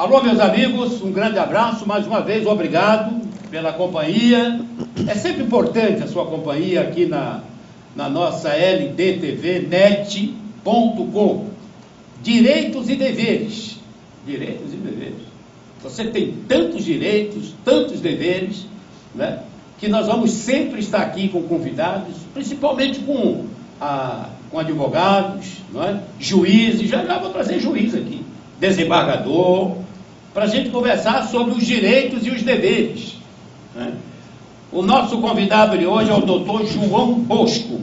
Alô, meus amigos, um grande abraço, mais uma vez, obrigado pela companhia. É sempre importante a sua companhia aqui na nossa LDTV.net.com. Direitos e deveres. Direitos e deveres. Você tem tantos direitos, tantos deveres, né, que nós vamos sempre estar aqui com convidados, principalmente com advogados, não é? Juízes, já vou trazer juiz aqui, desembargador, para a gente conversar sobre os direitos e os deveres, né? O nosso convidado de hoje é o doutor João Bosco,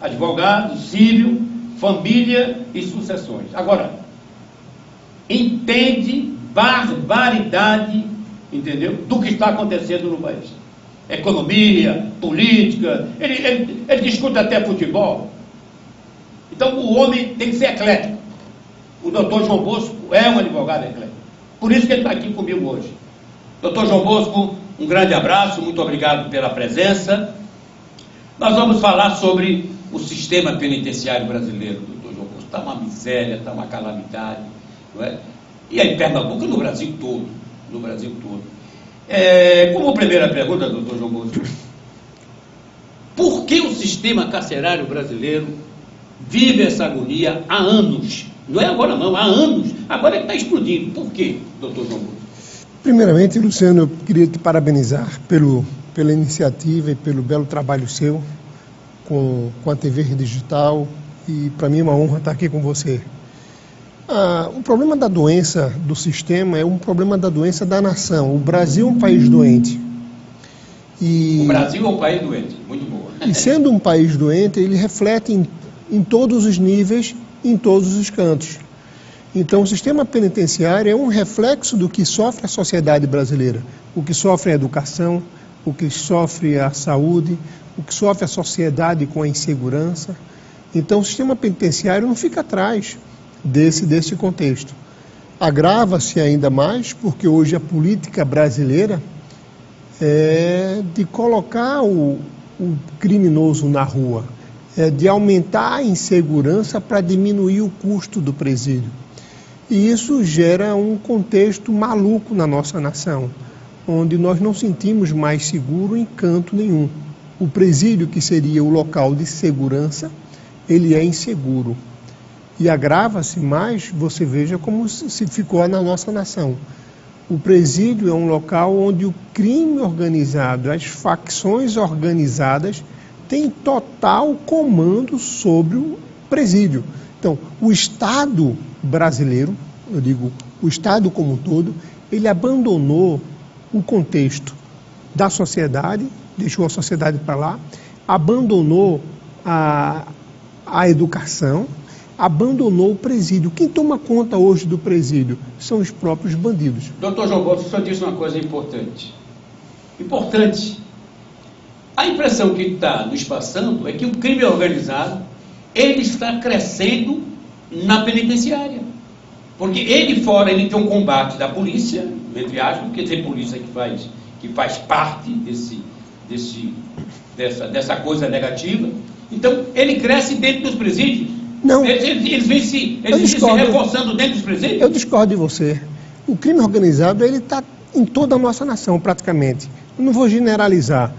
advogado civil, família e sucessões. Agora, entende barbaridade, entendeu, do que está acontecendo no país. Economia, política, ele discute até futebol. Então o homem tem que ser eclético. O doutor João Bosco é um advogado eclético. Por isso que ele está aqui comigo hoje. Doutor João Bosco, um grande abraço, muito obrigado pela presença. Nós vamos falar sobre o sistema penitenciário brasileiro, doutor João Bosco. Está uma miséria, está uma calamidade, não é? E aí, em Pernambuco, no Brasil todo. No Brasil todo. Como primeira pergunta, doutor João Bosco, por que o sistema carcerário brasileiro vive essa agonia há anos? Não é agora não, há anos. Agora ele está explodindo. Por quê, doutor João Bosco? Primeiramente, Luciano, eu queria te parabenizar pela iniciativa e pelo belo trabalho seu com a TV Digital, e para mim é uma honra estar aqui com você. O problema da doença do sistema é um problema da doença da nação. O Brasil é um país doente. O Brasil é um país doente, muito boa. E sendo um país doente, ele reflete em todos os níveis, em todos os cantos. Então, o sistema penitenciário é um reflexo do que sofre a sociedade brasileira. O que sofre a educação, o que sofre a saúde, o que sofre a sociedade com a insegurança. Então, o sistema penitenciário não fica atrás desse contexto. Agrava-se ainda mais porque hoje a política brasileira é de colocar o criminoso na rua, é de aumentar a insegurança para diminuir o custo do presídio. E isso gera um contexto maluco na nossa nação, onde nós não sentimos mais seguro em canto nenhum. O presídio, que seria o local de segurança, ele é inseguro. E agrava-se mais, você veja como se ficou na nossa nação. O presídio é um local onde o crime organizado, as facções organizadas, têm total comando sobre o presídio. Então, o Estado brasileiro, eu digo, o Estado como um todo, ele abandonou o contexto da sociedade, deixou a sociedade para lá, abandonou a educação, abandonou o presídio. Quem toma conta hoje do presídio são os próprios bandidos. Doutor João Bosco, o senhor disse uma coisa importante. Importante. A impressão que está nos passando é que o crime organizado, ele está crescendo na penitenciária. Porque ele fora, ele tem um combate da polícia, entre aspas, quer dizer, polícia que faz parte dessa coisa negativa. Então, ele cresce dentro dos presídios. Não. Eles vêm se reforçando dentro dos presídios? Eu discordo de você. O crime organizado, ele está em toda a nossa nação, praticamente. Eu não vou generalizar.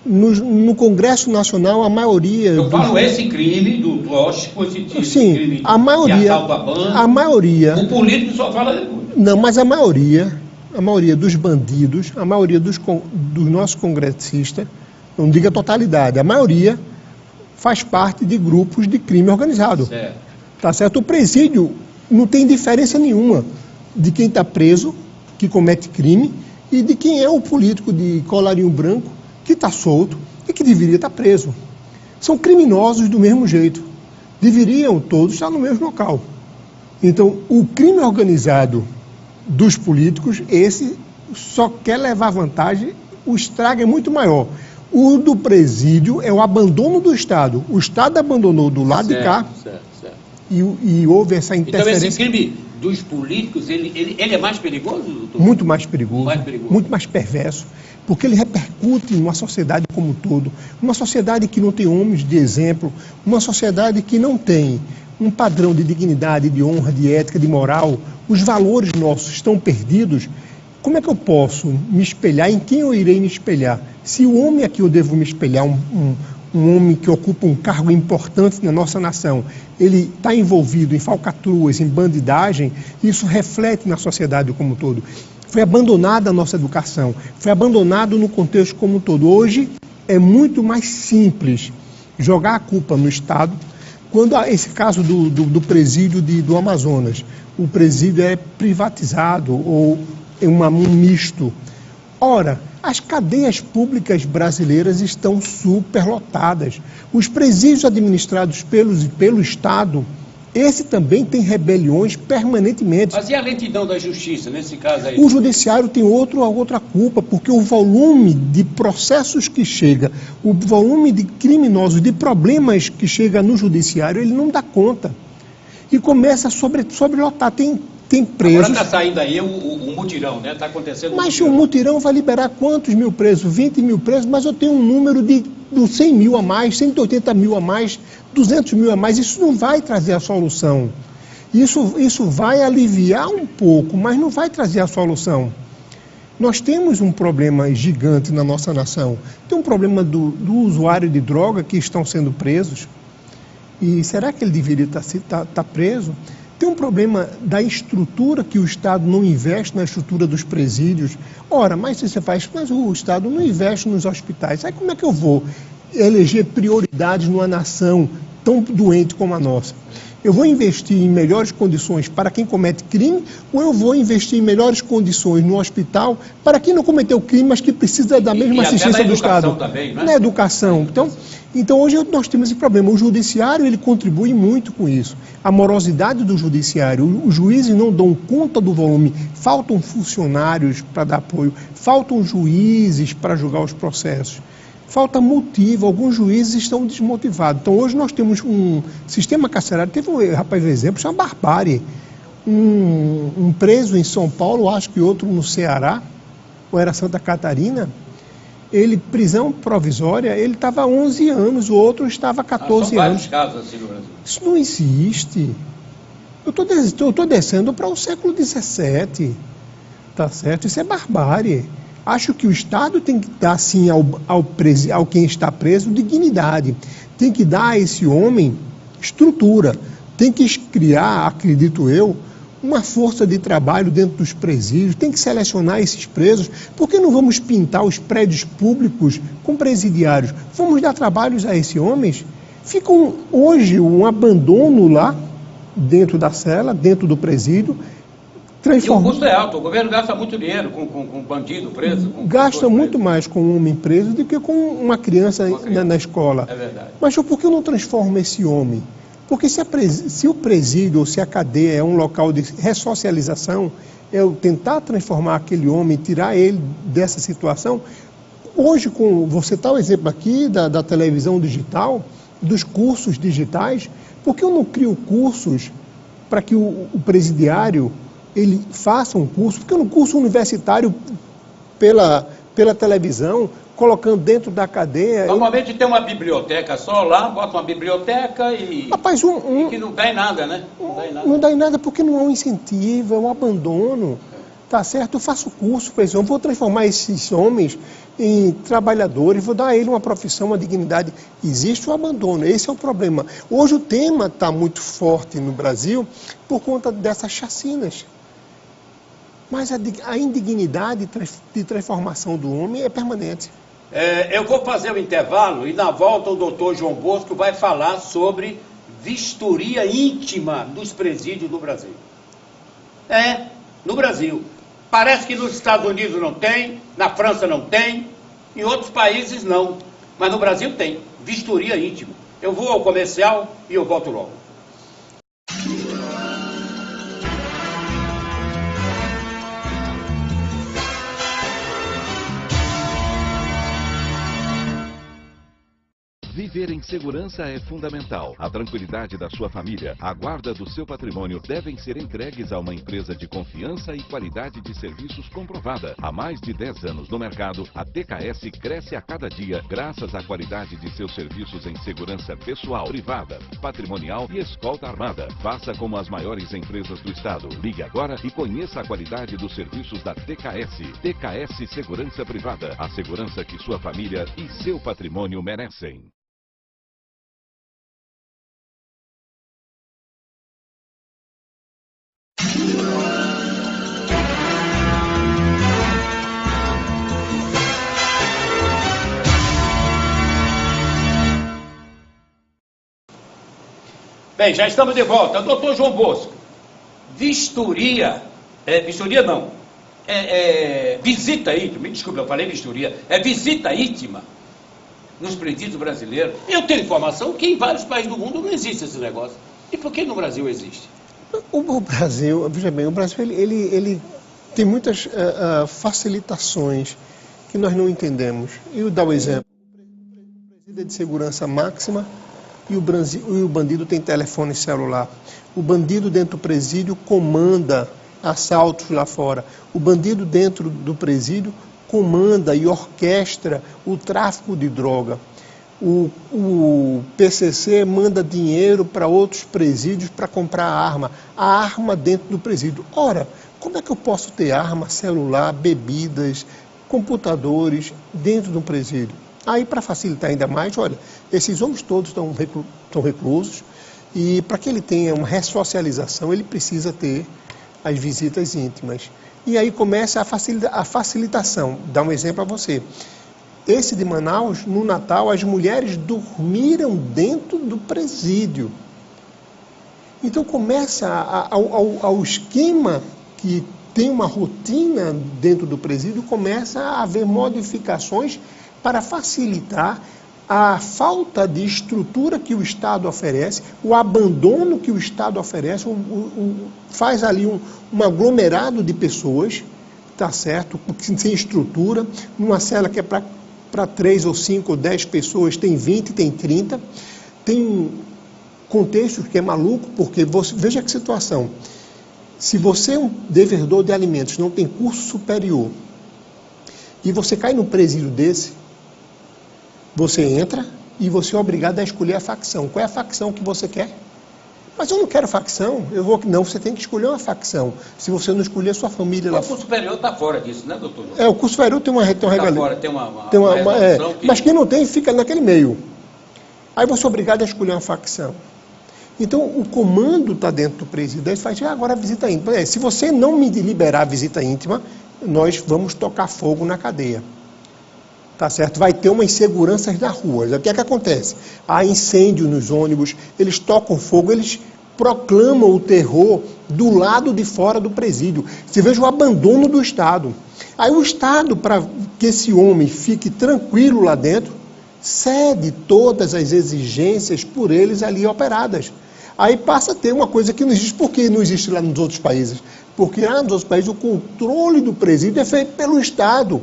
No Congresso Nacional, a maioria... Eu falo esse crime do tóxico, esse tipo de crime a maioria, de assalto à banda. A maioria... O político só fala depois. Não, mas a maioria dos bandidos, a maioria dos nossos congressistas, não diga totalidade, a maioria faz parte de grupos de crime organizado. Certo. Tá certo? O presídio não tem diferença nenhuma de quem está preso, que comete crime, e de quem é o político de colarinho branco, que está solto e que deveria estar preso. São criminosos do mesmo jeito. Deveriam todos estar no mesmo local. Então, o crime organizado dos políticos, esse só quer levar vantagem, o estrago é muito maior. O do presídio é o abandono do Estado. O Estado abandonou do lado de cá. Certo. e houve essa interferência. Então esse crime dos políticos, ele é mais perigoso, doutor? Muito mais perigoso, mais perigoso, muito mais perverso, porque ele repercute numa sociedade como um todo, uma sociedade que não tem homens de exemplo, uma sociedade que não tem um padrão de dignidade, de honra, de ética, de moral, os valores nossos estão perdidos. Como é que eu posso me espelhar? Em quem eu irei me espelhar? Se o homem a que eu devo me espelhar, um homem que ocupa um cargo importante na nossa nação, ele está envolvido em falcatruas, em bandidagem, isso reflete na sociedade como um todo. Foi abandonada a nossa educação, foi abandonado no contexto como um todo. Hoje é muito mais simples jogar a culpa no Estado, quando esse caso do presídio do Amazonas, o presídio é privatizado ou é um misto. Ora, as cadeias públicas brasileiras estão superlotadas. Os presídios administrados pelo Estado, esse também tem rebeliões permanentemente. Mas e a lentidão da justiça, nesse caso aí? O judiciário tem outra culpa, porque o volume de processos que chega, o volume de criminosos, de problemas que chega no judiciário, ele não dá conta. E começa a sobrelotar. Tem presos. Agora está saindo aí o mutirão, né? Está acontecendo Mas o mutirão vai liberar quantos mil presos? 20 mil presos, mas eu tenho um número de 100 mil a mais, 180 mil a mais, 200 mil a mais. Isso não vai trazer a solução. Isso vai aliviar um pouco, mas não vai trazer a solução. Nós temos um problema gigante na nossa nação. Tem um problema do usuário de droga que estão sendo presos. E será que ele deveria estar preso? Tem um problema da estrutura, que o Estado não investe na estrutura dos presídios. Ora, mas você faz, mas o Estado não investe nos hospitais. Aí como é que eu vou eleger prioridades numa nação tão doente como a nossa? Eu vou investir em melhores condições para quem comete crime, ou eu vou investir em melhores condições no hospital para quem não cometeu crime, mas que precisa da mesma assistência do Estado? Também, né? Na educação. Então hoje nós temos esse problema. O judiciário, ele contribui muito com isso. A morosidade do judiciário, os juízes não dão conta do volume, faltam funcionários para dar apoio, faltam juízes para julgar os processos. Falta motivo, alguns juízes estão desmotivados. Então hoje nós temos um sistema carcerário, teve um exemplo, chama barbárie. Um preso em São Paulo, acho que outro no Ceará, ou era Santa Catarina, prisão provisória, ele estava há 11 anos, o outro estava há 14 anos. São vários casos assim no Brasil. Isso não existe. Eu estou descendo para o século XVII, tá certo? Isso é barbárie. Acho que o Estado tem que dar, sim, ao quem está preso, dignidade. Tem que dar a esse homem estrutura. Tem que criar, acredito eu, uma força de trabalho dentro dos presídios. Tem que selecionar esses presos. Por que não vamos pintar os prédios públicos com presidiários? Vamos dar trabalhos a esses homens? Fica hoje um abandono lá, dentro da cela, dentro do presídio. E o custo é alto, o governo gasta muito dinheiro com bandido preso. Gasta muito mais com um homem preso do que com uma criança na escola. É verdade. Mas por que eu não transformo esse homem? Porque se o presídio ou se a cadeia é um local de ressocialização, eu tentar transformar aquele homem, tirar ele dessa situação. Hoje, vou citar o exemplo aqui da televisão digital, dos cursos digitais, por que eu não crio cursos para que o presidiário ele faça um curso, porque um curso universitário pela televisão, colocando dentro da cadeia... Normalmente tem uma biblioteca só lá, bota uma biblioteca e... Rapaz, e que não dá em nada, né? Não dá em nada porque não há um incentivo, é um abandono. Tá certo? Eu faço curso, por exemplo, vou transformar esses homens em trabalhadores, vou dar a ele uma profissão, uma dignidade. Existe o abandono, esse é o problema. Hoje o tema está muito forte no Brasil por conta dessas chacinas. Mas a indignidade de transformação do homem é permanente. Eu vou fazer o intervalo e na volta o doutor João Bosco vai falar sobre vistoria íntima dos presídios no Brasil. No Brasil. Parece que nos Estados Unidos não tem, na França não tem, em outros países não. Mas no Brasil tem, vistoria íntima. Eu vou ao comercial e eu volto logo. Viver em segurança é fundamental. A tranquilidade da sua família, a guarda do seu patrimônio devem ser entregues a uma empresa de confiança e qualidade de serviços comprovada. Há mais de 10 anos no mercado, a TKS cresce a cada dia graças à qualidade de seus serviços em segurança pessoal, privada, patrimonial e escolta armada. Faça como as maiores empresas do estado. Ligue agora e conheça a qualidade dos serviços da TKS. TKS Segurança Privada. A segurança que sua família e seu patrimônio merecem. Bem, já estamos de volta. Doutor João Bosco, vistoria não, visita íntima, me desculpe, eu falei vistoria, visita íntima nos presídios brasileiros. Eu tenho informação que em vários países do mundo não existe esse negócio. E por que no Brasil existe? O Brasil, veja bem, o Brasil ele tem muitas facilitações que nós não entendemos. E eu dar o exemplo. O presídio é de segurança máxima e o bandido tem telefone celular. O bandido dentro do presídio comanda assaltos lá fora. O bandido dentro do presídio comanda e orquestra o tráfico de droga. O PCC manda dinheiro para outros presídios para comprar arma. A arma dentro do presídio. Ora, como é que eu posso ter arma, celular, bebidas, computadores dentro de um presídio? Aí, para facilitar ainda mais, olha, esses homens todos estão reclusos e para que ele tenha uma ressocialização, ele precisa ter as visitas íntimas. E aí começa a facilitação. Dá um exemplo a você. Esse de Manaus, no Natal, as mulheres dormiram dentro do presídio. Então começa ao esquema que tem uma rotina dentro do presídio, começa a haver modificações para facilitar a falta de estrutura que o Estado oferece, o abandono que o Estado oferece, faz ali um aglomerado de pessoas, tá certo? Sem estrutura, numa cela que é para 3 ou 5 ou 10 pessoas, tem 20, tem 30, tem contextos que é maluco, porque veja que situação, se você é um devedor de alimentos, não tem curso superior, e você cai num presídio desse, você entra e você é obrigado a escolher a facção. Qual é a facção que você quer? Mas eu não quero facção. Não, você tem que escolher uma facção. Se você não escolher, sua família... O curso superior está fora disso, né, doutor? O curso superior tem uma regra... Está fora, tem uma Mas quem não tem, fica naquele meio. Aí você é obrigado a escolher uma facção. Então, o comando está dentro do presídio. Aí faz, agora a visita íntima. Se você não me liberar a visita íntima, nós vamos tocar fogo na cadeia. Tá certo? Vai ter umas inseguranças na rua. O que é que acontece? Há incêndio nos ônibus, eles tocam fogo, eles proclamam o terror do lado de fora do presídio. Você veja o abandono do Estado. Aí o Estado, para que esse homem fique tranquilo lá dentro, cede todas as exigências por eles ali operadas. Aí passa a ter uma coisa que não existe. Por que não existe lá nos outros países? Porque lá nos outros países o controle do presídio é feito pelo Estado.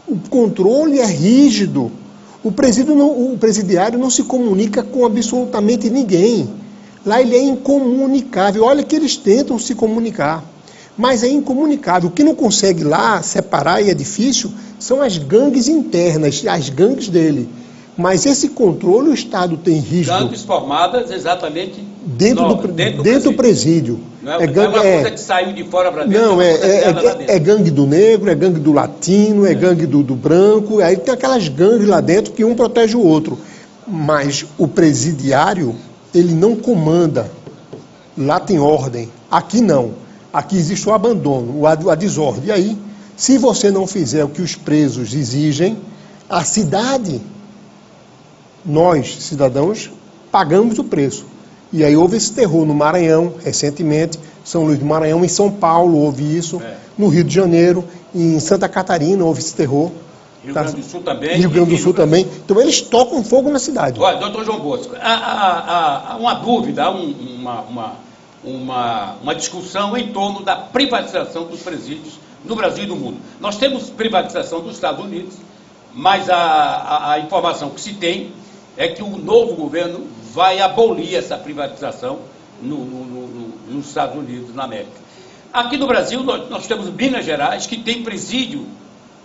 O controle é rígido. O presidiário não se comunica com absolutamente ninguém. Lá ele é incomunicável. Olha que eles tentam se comunicar, mas é incomunicável. O que não consegue lá separar, e é difícil, são as gangues internas, as gangues dele. Mas esse controle o Estado tem rígido. Gangues formadas exatamente dentro do presídio. Não é uma coisa que saiu de fora para dentro. Não, é gangue do negro, é gangue do latino, é gangue do branco. Aí tem aquelas gangues lá dentro que um protege o outro. Mas o presidiário, ele não comanda. Lá tem ordem. Aqui não. Aqui existe o abandono, a desordem. E aí, se você não fizer o que os presos exigem, a cidade, nós, cidadãos, pagamos o preço. E aí houve esse terror no Maranhão, recentemente, São Luís do Maranhão, em São Paulo houve isso, no Rio de Janeiro, em Santa Catarina houve esse terror. Rio Grande do Sul também. Rio Grande do Sul também. Então eles tocam fogo na cidade. Olha, doutor João Bosco, há uma dúvida, há uma discussão em torno da privatização dos presídios no Brasil e no mundo. Nós temos privatização dos Estados Unidos, mas a informação que se tem é que o novo governo vai abolir essa privatização nos Estados Unidos, na América. Aqui no Brasil, nós temos Minas Gerais, que tem presídio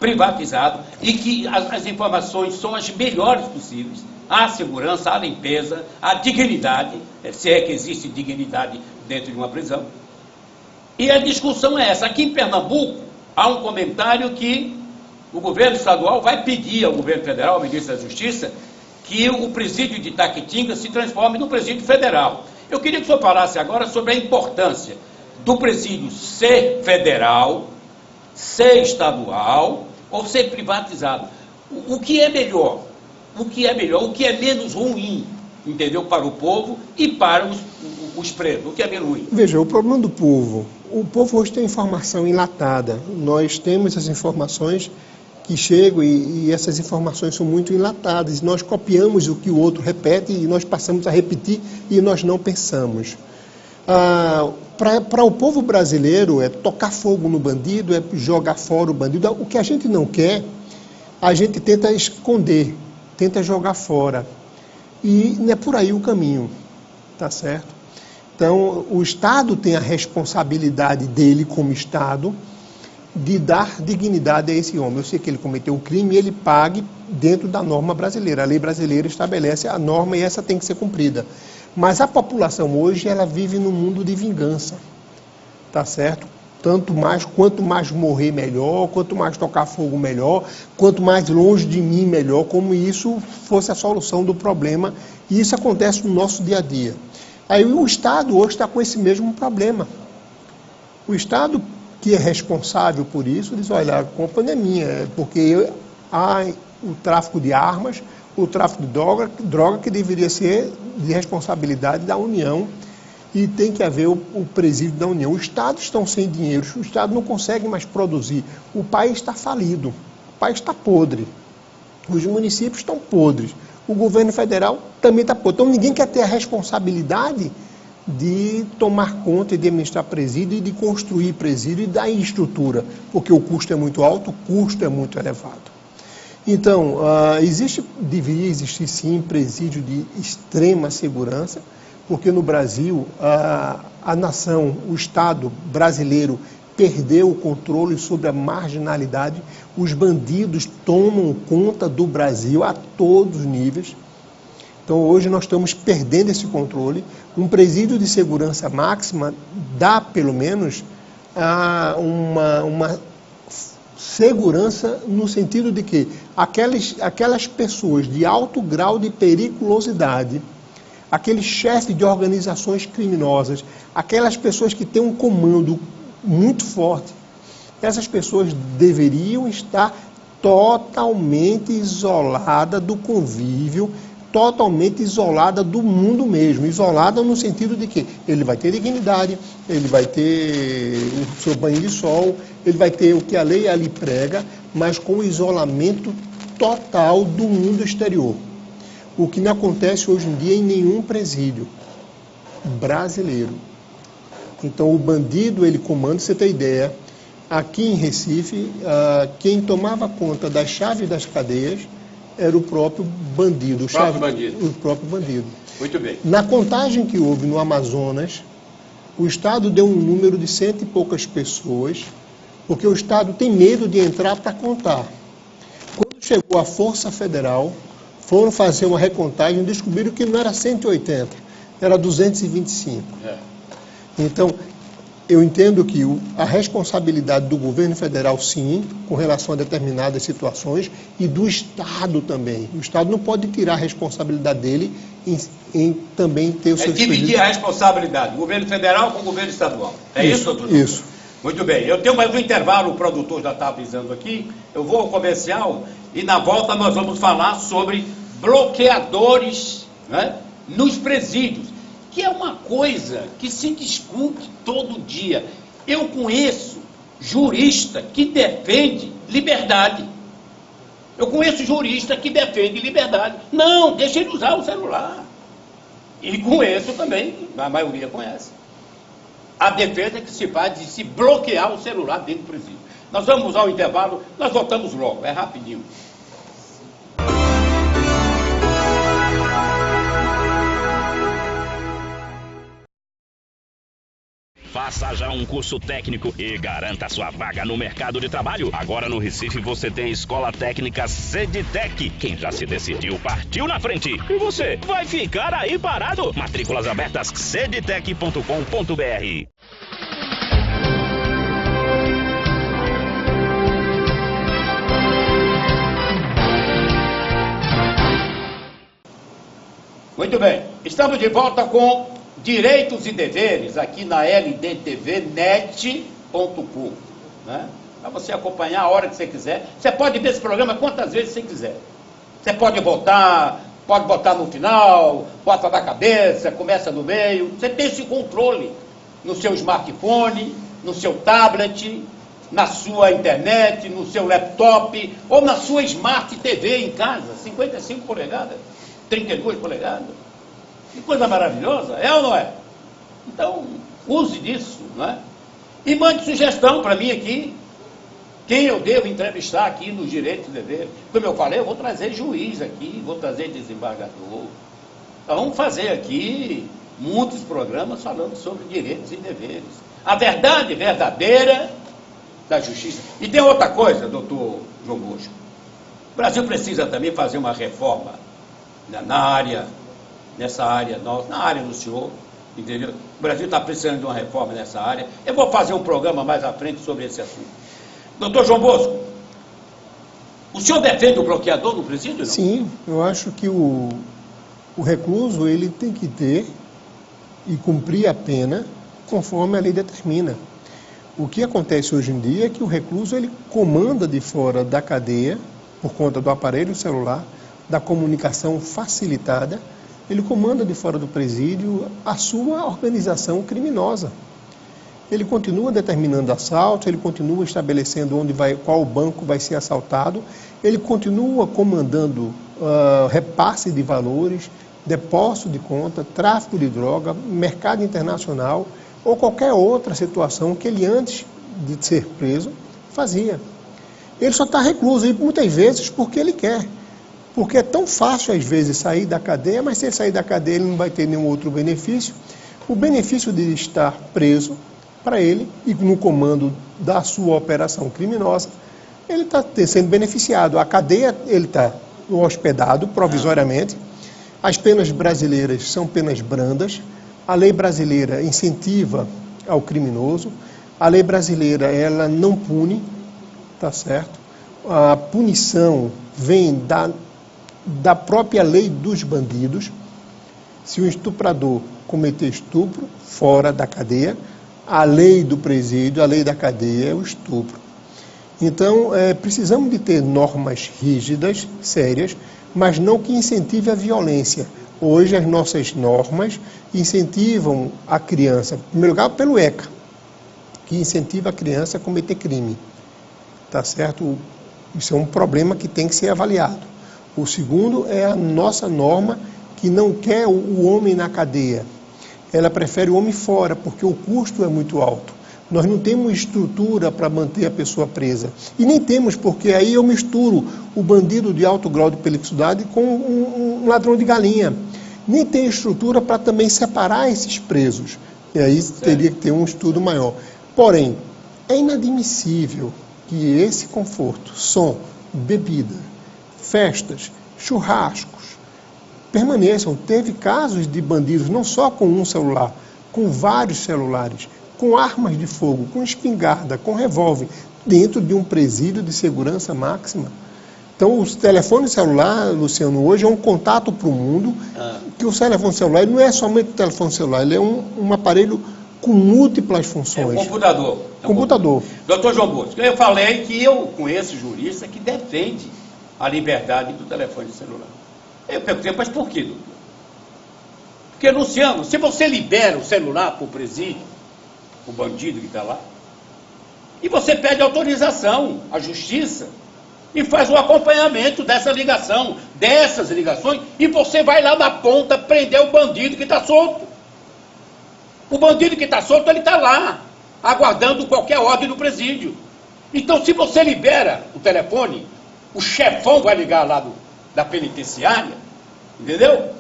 privatizado e que as informações são as melhores possíveis. Há segurança, há limpeza, há dignidade, se é que existe dignidade dentro de uma prisão. E a discussão é essa. Aqui em Pernambuco, há um comentário que o governo estadual vai pedir ao governo federal, ao ministro da Justiça, que o presídio de Itaquitinga se transforme no presídio federal. Eu queria que o senhor falasse agora sobre a importância do presídio ser federal, ser estadual ou ser privatizado. O que é melhor? O que é melhor? O que é menos ruim, entendeu? Para o povo e para os presos. O que é menos ruim? Veja, o problema do povo. O povo hoje tem informação enlatada. Nós temos as informações que chegam e essas informações são muito enlatadas. Nós copiamos o que o outro repete e nós passamos a repetir e nós não pensamos. Para o povo brasileiro é tocar fogo no bandido, é jogar fora o bandido. O que a gente não quer, a gente tenta esconder, tenta jogar fora. E não é por aí o caminho, tá certo? Então, o Estado tem a responsabilidade dele como Estado de dar dignidade a esse homem. Eu sei que ele cometeu um crime e ele pague dentro da norma brasileira. A lei brasileira estabelece a norma e essa tem que ser cumprida. Mas a população hoje, ela vive num mundo de vingança, tá certo? Quanto mais morrer, melhor, quanto mais tocar fogo, melhor, quanto mais longe de mim, melhor, como isso fosse a solução do problema. E isso acontece no nosso dia a dia. Aí o Estado hoje está com esse mesmo problema. O Estado que é responsável por isso diz, olha, a culpa não é minha, porque há o tráfico de armas, o tráfico de droga que deveria ser de responsabilidade da União e tem que haver o presídio da União. Os Estados estão sem dinheiro, o Estado não consegue mais produzir, o país está falido, o país está podre, os municípios estão podres, o governo federal também está podre. Então ninguém quer ter a responsabilidade de tomar conta e de administrar presídio e de construir presídio e dar estrutura, porque o custo é muito alto, o custo é muito elevado. Então, deveria existir sim presídio de extrema segurança, porque no Brasil a nação, o Estado brasileiro perdeu o controle sobre a marginalidade, os bandidos tomam conta do Brasil a todos os níveis. Então hoje nós estamos perdendo esse controle. Um presídio de segurança máxima dá pelo menos uma segurança no sentido de que aquelas pessoas de alto grau de periculosidade, aqueles chefes de organizações criminosas, aquelas pessoas que têm um comando muito forte, essas pessoas deveriam estar totalmente isoladas do convívio, totalmente isolada do mundo mesmo, isolada no sentido de que ele vai ter dignidade, ele vai ter o seu banho de sol, ele vai ter o que a lei ali prega, mas com o isolamento total do mundo exterior. O que não acontece hoje em dia em nenhum presídio brasileiro. Então o bandido, ele comanda, você tem ideia, aqui em Recife, quem tomava conta das chaves das cadeias era o próprio bandido. O próprio bandido. Muito bem. Na contagem que houve no Amazonas, o Estado deu um número de 100 e poucas pessoas, porque o Estado tem medo de entrar para contar. Quando chegou a Força Federal, foram fazer uma recontagem e descobriram que não era 180, era 225. Então, eu entendo que a responsabilidade do governo federal, sim, com relação a determinadas situações, e do Estado também. O Estado não pode tirar a responsabilidade dele em também ter o seu... dividir a responsabilidade, governo federal com o governo estadual. Isso, doutor? Isso. Muito bem. Eu tenho mais um intervalo, o produtor já está avisando aqui. Eu vou ao comercial e na volta nós vamos falar sobre bloqueadores, né, nos presídios, que é uma coisa que se discute todo dia. Eu conheço jurista que defende liberdade. Eu conheço jurista que defende liberdade. Não, deixa ele usar o celular. E conheço também, a maioria conhece, a defesa que se faz de se bloquear o celular dentro do presídio. Nós vamos ao intervalo, nós voltamos logo, é rapidinho. Faça já um curso técnico e garanta sua vaga no mercado de trabalho. Agora no Recife você tem a Escola Técnica Cedtec. Quem já se decidiu partiu na frente. E você vai ficar aí parado? Matrículas abertas cedtec.com.br. Muito bem, estamos de volta com Direitos e Deveres aqui na ldtvnet.com, né? Para você acompanhar a hora que você quiser. Você pode ver esse programa quantas vezes você quiser. Você pode botar no final, bota na cabeça, começa no meio. Você tem esse controle no seu smartphone, no seu tablet, na sua internet, no seu laptop ou na sua Smart TV em casa, 55 polegadas. 32 polegadas. Que coisa maravilhosa, é ou não é? Então, use disso, não é? E mande sugestão para mim aqui, quem eu devo entrevistar aqui nos Direitos e Deveres. Como eu falei, eu vou trazer juiz aqui, vou trazer desembargador. Então, vamos fazer aqui muitos programas falando sobre direitos e deveres. A verdade verdadeira da justiça. E tem outra coisa, doutor João Bosco. O Brasil precisa também fazer uma reforma nessa área nossa, na área do senhor, entendeu? O Brasil está precisando de uma reforma nessa área. Eu vou fazer um programa mais à frente sobre esse assunto. Doutor João Bosco, o senhor defende o bloqueador no presídio, não? Sim, eu acho que o recluso ele tem que ter e cumprir a pena conforme a lei determina. O que acontece hoje em dia é que o recluso ele comanda de fora da cadeia, por conta do aparelho celular, da comunicação facilitada, ele comanda de fora do presídio a sua organização criminosa. Ele continua determinando assaltos, ele continua estabelecendo qual banco vai ser assaltado, ele continua comandando repasse de valores, depósito de conta, tráfico de droga, mercado internacional ou qualquer outra situação que ele antes de ser preso fazia. Ele só está recluso e muitas vezes porque ele quer. Porque é tão fácil, às vezes, sair da cadeia, mas se ele sair da cadeia, ele não vai ter nenhum outro benefício. O benefício de estar preso, para ele, e no comando da sua operação criminosa, ele está sendo beneficiado. A cadeia, ele está hospedado provisoriamente. As penas brasileiras são penas brandas. A lei brasileira incentiva ao criminoso. A lei brasileira, ela não pune, tá certo? A punição vem da própria lei dos bandidos. Se o estuprador cometer estupro fora da cadeia, a lei do presídio, a lei da cadeia é o estupro. Então, precisamos de ter normas rígidas, sérias, mas não que incentive a violência. Hoje, as nossas normas incentivam a criança, em primeiro lugar, pelo ECA, que incentiva a criança a cometer crime. Tá certo? Isso é um problema que tem que ser avaliado. O segundo é a nossa norma que não quer o homem na cadeia. Ela prefere o homem fora, porque o custo é muito alto. Nós não temos estrutura para manter a pessoa presa. E nem temos, porque aí eu misturo o bandido de alto grau de periculosidade com um ladrão de galinha. Nem tem estrutura para também separar esses presos. E aí teria que ter um estudo maior. Porém, é inadmissível que esse conforto, som, bebida, festas, churrascos, permaneçam. Teve casos de bandidos, não só com um celular, com vários celulares, com armas de fogo, com espingarda, com revólver, dentro de um presídio de segurança máxima. Então, o telefone celular, Luciano, hoje é um contato para o mundo, que o telefone celular ele não é somente o telefone celular, ele é um aparelho com múltiplas funções. É um computador. Computador. Doutor João Bosco, eu falei que eu conheço jurista que defende a liberdade do telefone celular. Eu perguntei, mas por quê, doutor? Porque, Luciano, se você libera o celular para o presídio, o bandido que está lá, e você pede autorização à justiça, e faz o acompanhamento dessa ligação, dessas ligações, e você vai lá na ponta prender o bandido que está solto. O bandido que está solto, ele está lá, aguardando qualquer ordem do presídio. Então, se você libera o telefone, o chefão vai ligar lá da penitenciária, entendeu?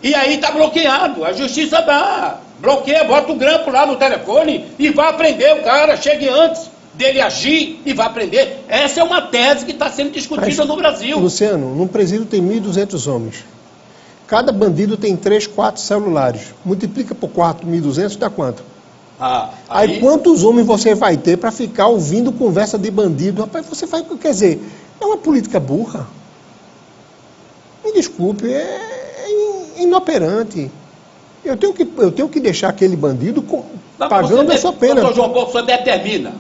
E aí está bloqueado, a justiça dá, bloqueia, bota o grampo lá no telefone e vai prender o cara, chegue antes dele agir e vai prender. Essa é uma tese que está sendo discutida no Brasil. Luciano, num presídio tem 1.200 homens. Cada bandido tem 3, 4 celulares. Multiplica por 4.200, dá quanto? Aí quantos homens você vai ter para ficar ouvindo conversa de bandido? Rapaz, você vai, quer dizer, é uma política burra. Me desculpe, é inoperante. Eu tenho que deixar aquele bandido pagando a sua pena. Doutor João Paulo, você determina.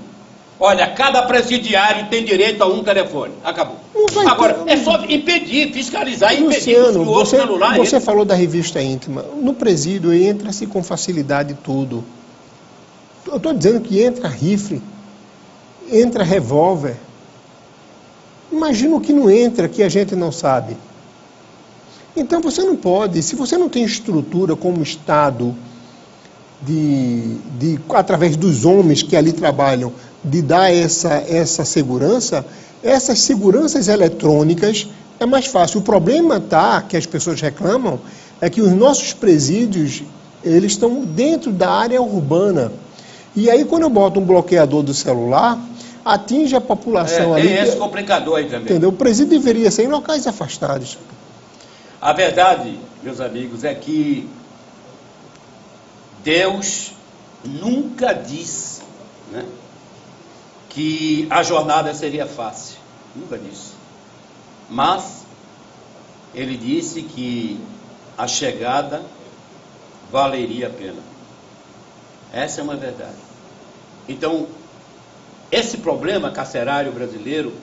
Olha, cada presidiário tem direito a um telefone. Acabou. Agora, é só impedir, fiscalizar e impedir Luciano, que o outro celular... Você falou da revista íntima. No presídio entra-se com facilidade tudo. Eu estou dizendo que entra rifle, entra revólver. Imagina o que não entra, que a gente não sabe. Então você não pode, se você não tem estrutura como Estado, através dos homens que ali trabalham, de dar essa segurança, essas seguranças eletrônicas é mais fácil. O problema que as pessoas reclamam, é que os nossos presídios, eles estão dentro da área urbana. E aí quando eu boto um bloqueador do celular, atinge a população ali. Tem esse complicador aí também. Entendeu? O presídio deveria ser em locais afastados. A verdade, meus amigos, é que Deus nunca disse, né, que a jornada seria fácil. Nunca disse. Mas ele disse que a chegada valeria a pena. Essa é uma verdade. Então, esse problema carcerário brasileiro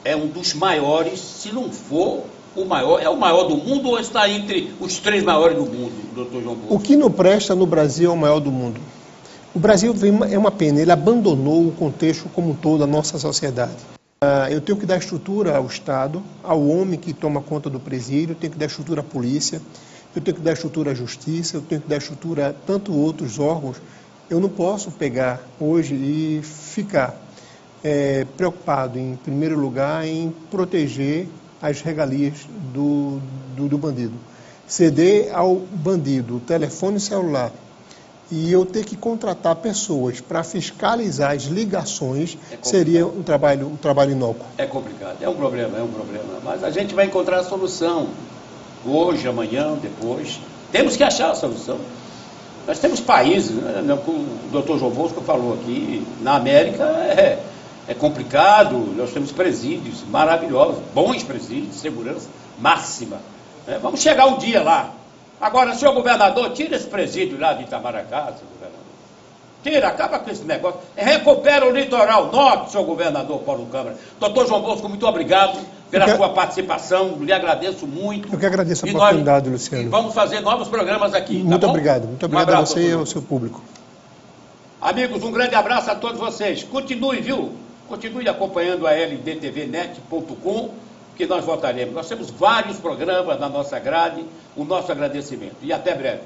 é um dos maiores, se não for o maior, é o maior do mundo ou está entre os 3 maiores do mundo, doutor João Bosco? O que não presta no Brasil é o maior do mundo. O Brasil é uma pena, ele abandonou o contexto como um todo da nossa sociedade. Eu tenho que dar estrutura ao Estado, ao homem que toma conta do presídio, eu tenho que dar estrutura à polícia, eu tenho que dar estrutura à justiça, eu tenho que dar estrutura a tanto outros órgãos. Eu não posso pegar hoje e ficar preocupado, em primeiro lugar, em proteger as regalias do bandido. Ceder ao bandido o telefone celular e eu ter que contratar pessoas para fiscalizar as ligações seria um trabalho inócuo. É complicado, é um problema, mas a gente vai encontrar a solução. Hoje, amanhã, depois. Temos que achar a solução. Nós temos países, né, como o doutor João Bosco falou aqui, na América é complicado, nós temos presídios maravilhosos, bons presídios, segurança máxima. Vamos chegar um dia lá. Agora, senhor governador, tira esse presídio lá de Itamaracá, senhor governador. Tira, acaba com esse negócio. Recupera o litoral norte, senhor governador Paulo Câmara. Doutor João Bosco, muito obrigado pela sua participação, lhe agradeço muito. Eu que agradeço a oportunidade, Luciano. E vamos fazer novos programas aqui, muito obrigado a você e ao seu público. Amigos, um grande abraço a todos vocês. Continue, viu? Continue acompanhando a ldtvnet.com, que nós voltaremos. Nós temos vários programas na nossa grade, o nosso agradecimento. E até breve.